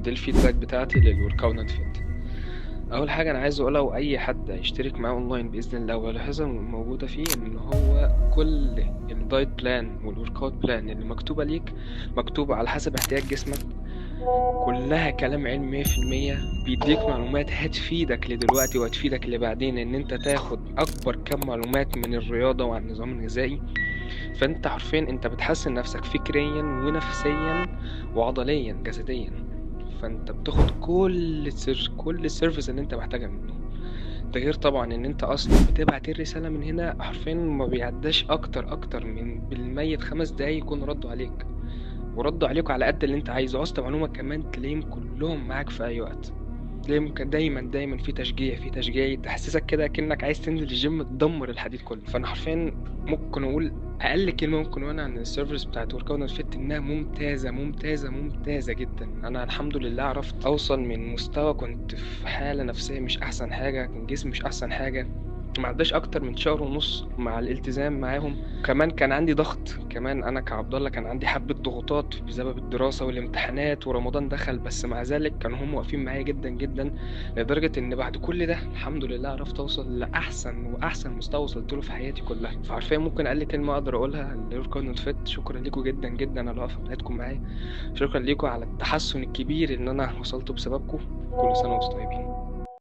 ودي الفيدباك بتاعتي للورك اوت نوت فيت. اول حاجه انا عايز اقولها، واي حد هيشترك معاه اونلاين باذن الله ولاحظها موجوده فيه، ان هو كل الدايت بلان والورك اوت بلان اللي مكتوبه ليك مكتوبه على حسب احتياج جسمك. كلها كلام علمي 100%، بيديك معلومات هتفيدك لدلوقتي وهتفيدك لبعدين، ان انت تاخد اكبر كم معلومات من الرياضه وعن النظام الغذائي. فانت حرفيا انت بتحسن نفسك فكريا ونفسيا وعضليا جسديا. فانت بتاخد كل السيرفيس اللي انت محتاجها منه. ده غير طبعا ان انت اصلا بتبعت الرساله من هنا، حرفيا ما بيعداش اكتر من بالميت 5 دقايق يكون ردوا عليك، وردوا عليك على قد اللي انت عايزه. عاوزت معلومه كمان تلاقيهم كلهم معاك في اي وقت. تلاقيهم دايما في تشجيع تحسسك كده كأنك عايز تنزل الجيم تدمر الحديد كله. فانا حرفيا ممكن اقول اقل كلمه ممكن اقولها عن السيرفيس بتاعت ورك اوت فيت انها ممتازه جدا. انا الحمد لله عرفت اوصل من مستوى كنت في حاله نفسيه مش احسن حاجه، كان جسمي مش احسن حاجه، ما عداش اكتر من شهر ونص مع الالتزام معاهم. كمان كان عندي ضغط، كمان انا كعبد الله كان عندي حبة ضغوطات بسبب الدراسة والامتحانات ورمضان دخل، بس مع ذلك كانوا هم واقفين معايا جدا جدا، لدرجة ان بعد كل ده الحمد لله عرفت اوصل لاحسن مستوى وصلت له في حياتي كلها. فعارفين ممكن اقل كلمة اقدر اقولها لورك فيت، شكرا لكم جدا جدا على الوقفة بتاعتكم معايا. شكرا لكم على التحسن الكبير ان انا وصلته بسببكم. كل سنة وانتم طيبين.